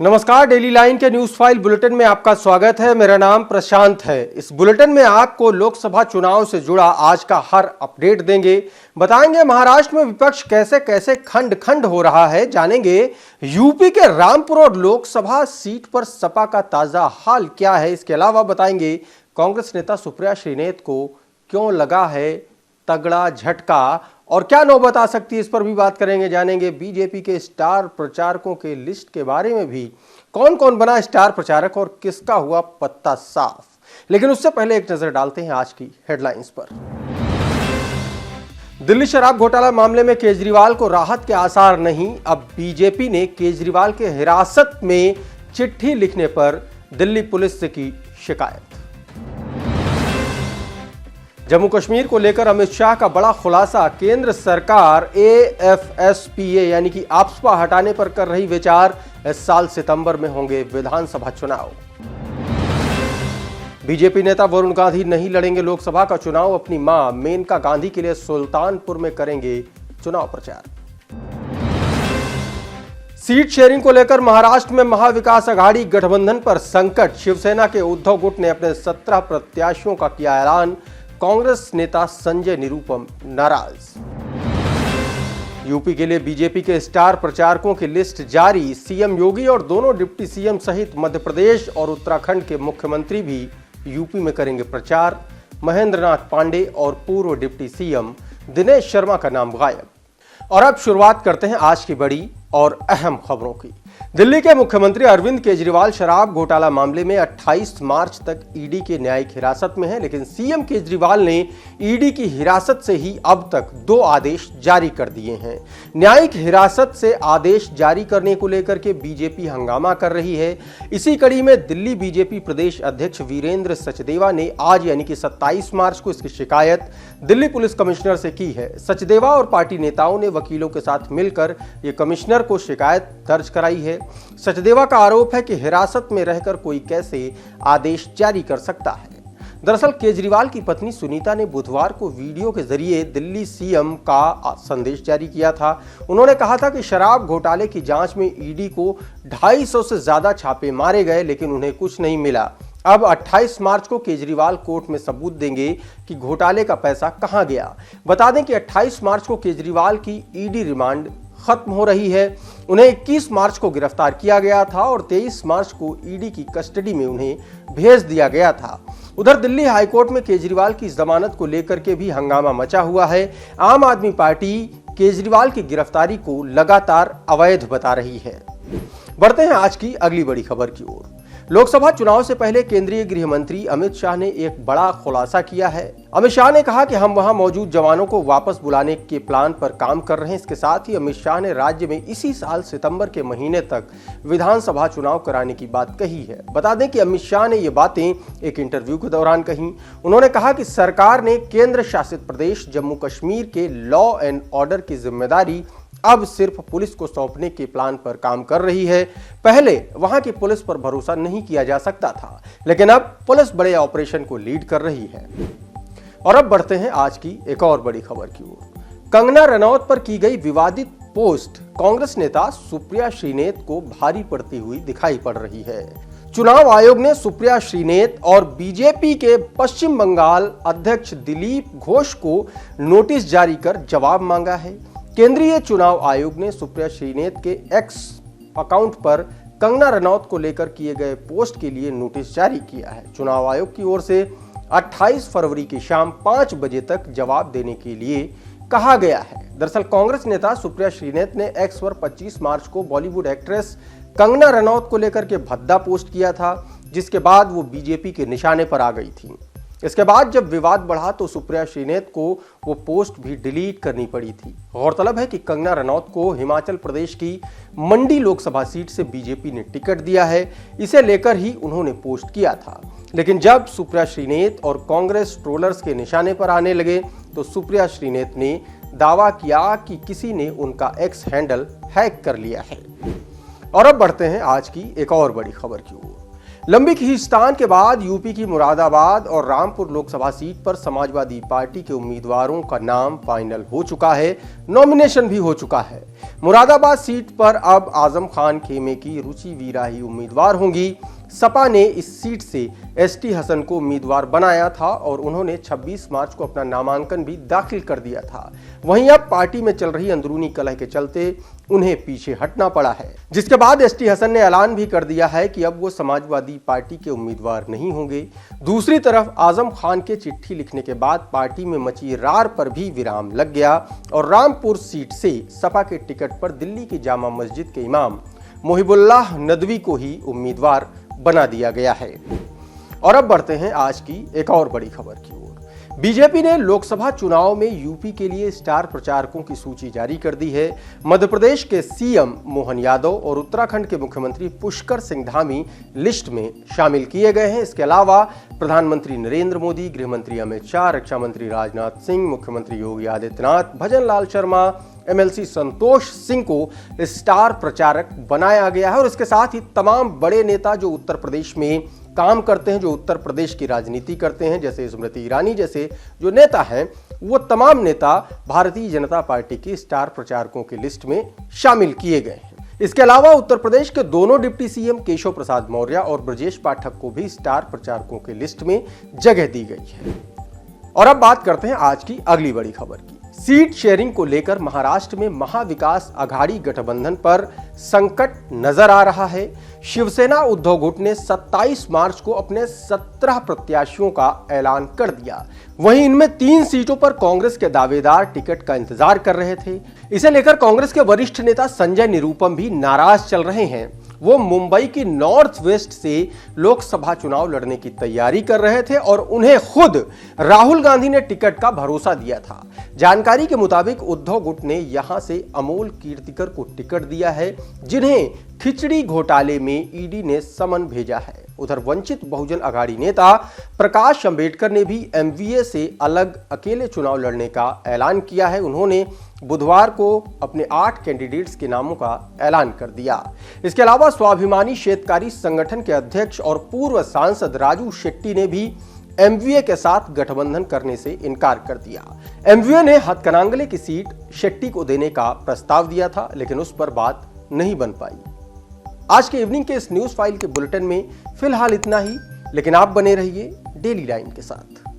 नमस्कार, daily line के news file bulletin में आपका स्वागत है। मेरा नाम प्रशांत है। इस बुलेटिन में आपको लोकसभा चुनाव से जुड़ा आज का हर अपडेट देंगे। बताएंगे महाराष्ट्र में विपक्ष कैसे कैसे खंड खंड हो रहा है। जानेंगे यूपी के रामपुर और लोकसभा सीट पर सपा का ताजा हाल क्या है। इसके अलावा बताएंगे कांग्रेस नेता सुप्रिया श्रीनेत को क्यों लगा है तगड़ा झटका और क्या नौबत आ सकती है, इस पर भी बात करेंगे। जानेंगे बीजेपी के स्टार प्रचारकों के लिस्ट के बारे में भी, कौन कौन बना स्टार प्रचारक और किसका हुआ पत्ता साफ। लेकिन उससे पहले एक नजर डालते हैं आज की हेडलाइंस पर। दिल्ली शराब घोटाला मामले में केजरीवाल को राहत के आसार नहीं। अब बीजेपी ने केजरीवाल के हिरासत में चिट्ठी लिखने पर दिल्ली पुलिस से की शिकायत। जम्मू कश्मीर को लेकर अमित शाह का बड़ा खुलासा। केंद्र सरकार AFSPA यानी कि आफ्स्पा हटाने पर कर रही विचार। इस साल सितंबर में होंगे विधानसभा चुनाव। बीजेपी नेता वरुण गांधी नहीं लड़ेंगे लोकसभा का चुनाव। अपनी मां मेनका गांधी के लिए सुल्तानपुर में करेंगे चुनाव प्रचार। सीट शेयरिंग को लेकर महाराष्ट्र में महाविकास अघाड़ी गठबंधन पर संकट। शिवसेना के उद्धव गुट ने अपने 17 प्रत्याशियों का किया ऐलान। कांग्रेस नेता संजय निरुपम नाराज। यूपी के लिए बीजेपी के स्टार प्रचारकों की लिस्ट जारी। सीएम योगी और दोनों डिप्टी सीएम सहित मध्य प्रदेश और उत्तराखंड के मुख्यमंत्री भी यूपी में करेंगे प्रचार। महेंद्र नाथ पांडे और पूर्व डिप्टी सीएम दिनेश शर्मा का नाम गायब। और अब शुरुआत करते हैं आज की बड़ी और अहम खबरों की। दिल्ली के मुख्यमंत्री अरविंद केजरीवाल शराब घोटाला मामले में 28 मार्च तक ईडी के न्यायिक हिरासत में हैं, लेकिन सीएम केजरीवाल ने ईडी की हिरासत से ही अब तक 2 आदेश जारी कर दिए हैं। न्यायिक हिरासत से आदेश जारी करने को लेकर के बीजेपी हंगामा कर रही है। इसी कड़ी में दिल्ली बीजेपी प्रदेश अध्यक्ष वीरेंद्र सचदेवा ने आज यानी कि 27 मार्च को इसकी शिकायत दिल्ली पुलिस कमिश्नर से की है। सचदेवा और पार्टी नेताओं ने वकीलों के साथ मिलकर ये कमिश्नर को शिकायत दर्ज कराई है। सचदेवा का आरोप है कि हिरासत में रहकर कोई कैसे आदेश जारी कर सकता है। दरअसल केजरीवाल की पत्नी सुनीता ने बुधवार को वीडियो के जरिए दिल्ली सीएम का संदेश जारी किया था। उन्होंने कहा था कि शराब घोटाले की जांच में ईडी को 250 से ज्यादा छापे मारे गए, लेकिन उन्हें कुछ नहीं मिला। अब 28 मार्च को केजरीवाल कोर्ट में सबूत देंगे कि घोटाले का पैसा कहां गया। बता दें कि 28 मार्च को केजरीवाल की ईडी रिमांड खत्म हो रही है। उन्हें 21 मार्च को गिरफ्तार किया गया था और 23 मार्च को ईडी की कस्टडी में उन्हें भेज दिया गया था। उधर दिल्ली हाईकोर्ट में केजरीवाल की जमानत को लेकर के भी हंगामा मचा हुआ है। आम आदमी पार्टी केजरीवाल की गिरफ्तारी को लगातार अवैध बता रही है। बढ़ते हैं आज की अगली बड़ी खबर की ओर। लोकसभा चुनाव से पहले केंद्रीय गृह मंत्री अमित शाह ने एक बड़ा खुलासा किया है। अमित शाह ने कहा कि हम वहां मौजूद जवानों को वापस बुलाने के प्लान पर काम कर रहे हैं। इसके साथ ही अमित शाह ने राज्य में इसी साल सितंबर के महीने तक विधानसभा चुनाव कराने की बात कही है। बता दें कि अमित शाह ने ये बातें एक इंटरव्यू के दौरान कही। उन्होंने कहा कि सरकार ने केंद्र शासित प्रदेश जम्मू कश्मीर के लॉ एंड ऑर्डर की जिम्मेदारी अब सिर्फ पुलिस को सौंपने के प्लान पर काम कर रही है। पहले वहां की पुलिस पर भरोसा नहीं किया जा सकता था, लेकिन अब पुलिस बड़े ऑपरेशन को लीड कर रही है। और अब बढ़ते हैं आज की एक और बड़ी खबर की ओर। कंगना रनौत पर की गई विवादित पोस्ट कांग्रेस नेता सुप्रिया श्रीनेत को भारी पड़ती हुई दिखाई पड़ रही है। चुनाव आयोग ने सुप्रिया श्रीनेत और बीजेपी के पश्चिम बंगाल अध्यक्ष दिलीप घोष को नोटिस जारी कर जवाब मांगा है। केंद्रीय चुनाव आयोग ने सुप्रिया श्रीनेत के एक्स अकाउंट पर कंगना रनौत को लेकर किए गए पोस्ट के लिए नोटिस जारी किया है। चुनाव आयोग की ओर से 28 फरवरी की शाम 5 बजे तक जवाब देने के लिए कहा गया है। दरअसल कांग्रेस नेता सुप्रिया श्रीनेत ने एक्स पर 25 मार्च को बॉलीवुड एक्ट्रेस कंगना रनौत को लेकर के भद्दा पोस्ट किया था, जिसके बाद वो बीजेपी के निशाने पर आ गई थी। इसके बाद जब विवाद बढ़ा तो सुप्रिया श्रीनेत को वो पोस्ट भी डिलीट करनी पड़ी थी। गौरतलब है कि कंगना रनौत को हिमाचल प्रदेश की मंडी लोकसभा सीट से बीजेपी ने टिकट दिया है। इसे लेकर ही उन्होंने पोस्ट किया था, लेकिन जब सुप्रिया श्रीनेत और कांग्रेस ट्रोलर्स के निशाने पर आने लगे तो सुप्रिया श्रीनेत ने दावा किया कि किसी ने उनका एक्स हैंडल हैक कर लिया है। और अब बढ़ते हैं आज की एक और बड़ी खबर की ओर। लंबी खींचतान के बाद यूपी की मुरादाबाद और रामपुर लोकसभा सीट पर समाजवादी पार्टी के उम्मीदवारों का नाम फाइनल हो चुका है, नॉमिनेशन भी हो चुका है। मुरादाबाद सीट पर अब आजम खान खेमे की रुचि वीरा ही उम्मीदवार होंगी। सपा ने इस सीट से एसटी हसन को उम्मीदवार बनाया था और उन्होंने 26 मार्च को अपना नामांकन भी दाखिल कर दिया था। वहीं अब पार्टी में चल रही अंदरूनी कलह के चलते उन्हें पीछे हटना पड़ा है, जिसके बाद एसटी हसन ने ऐलान भी कर दिया है कि अब वो समाजवादी पार्टी के उम्मीदवार नहीं होंगे। दूसरी तरफ आजम खान के चिट्ठी लिखने के बाद पार्टी में मची रार पर भी विराम लग गया और रामपुर सीट से सपा के टिकट पर दिल्ली की जामा मस्जिद के इमाम मोहिबुल्लाह नदवी को ही उम्मीदवार बना दिया गया है। और अब बढ़ते हैं आज की एक और बड़ी खबर की ओर। बीजेपी ने लोकसभा चुनाव में यूपी के लिए स्टार प्रचारकों की सूची जारी कर दी है। मध्य प्रदेश के सीएम मोहन यादव और उत्तराखंड के मुख्यमंत्री पुष्कर सिंह धामी लिस्ट में शामिल किए गए हैं। इसके अलावा प्रधानमंत्री नरेंद्र मोदी, गृहमंत्री अमित शाह, रक्षा मंत्री राजनाथ सिंह, मुख्यमंत्री योगी आदित्यनाथ, भजन लाल शर्मा, एमएलसी संतोष सिंह को स्टार प्रचारक बनाया गया है। और इसके साथ ही तमाम बड़े नेता जो उत्तर प्रदेश में काम करते हैं, जो उत्तर प्रदेश की राजनीति करते हैं, जैसे स्मृति ईरानी जैसे जो नेता हैं, वो तमाम नेता भारतीय जनता पार्टी की स्टार प्रचारकों की लिस्ट में शामिल किए गए हैं। इसके अलावा उत्तर प्रदेश के दोनों डिप्टी सीएम केशव प्रसाद मौर्य और ब्रजेश पाठक को भी स्टार प्रचारकों की लिस्ट में जगह दी गई है। और अब बात करते हैं आज की अगली बड़ी खबर की। सीट शेयरिंग को लेकर महाराष्ट्र में महाविकास आघाड़ी गठबंधन पर संकट नजर आ रहा है। शिवसेना उद्धव गुट ने 27 मार्च को अपने 17 प्रत्याशियों का ऐलान कर दिया। वहीं इनमें 3 सीटों पर कांग्रेस के दावेदार टिकट का इंतजार कर रहे थे। इसे लेकर कांग्रेस के वरिष्ठ नेता संजय निरुपम भी नाराज चल रहे हैं। वो मुंबई की नॉर्थ वेस्ट से लोकसभा चुनाव लड़ने की तैयारी कर रहे थे और उन्हें खुद राहुल गांधी ने टिकट का भरोसा दिया था। जानकारी के मुताबिक उद्धव गुट ने यहां से अमोल कीर्तिकर को टिकट दिया है, जिन्हें खिचड़ी घोटाले में ईडी ने समन भेजा है। उधर वंचित बहुजन अघाड़ी नेता प्रकाश अंबेडकर ने भी एमवीए से अलग अकेले चुनाव लड़ने का ऐलान किया है। उन्होंने बुधवार को अपने 8 कैंडिडेट्स के नामों का ऐलान कर दिया। इसके अलावा स्वाभिमानी शेतकारी संगठन के अध्यक्ष और पूर्व सांसद राजू शेट्टी ने भी एमवीए के साथ गठबंधन करने से इनकार कर दिया। एमवीए ने हथकनांगले की सीट शेट्टी को देने का प्रस्ताव दिया था, लेकिन उस पर बात नहीं बन पाई। आज के इवनिंग के इस न्यूज फाइल के बुलेटिन में फिलहाल इतना ही, लेकिन आप बने रहिए डेली लाइन के साथ।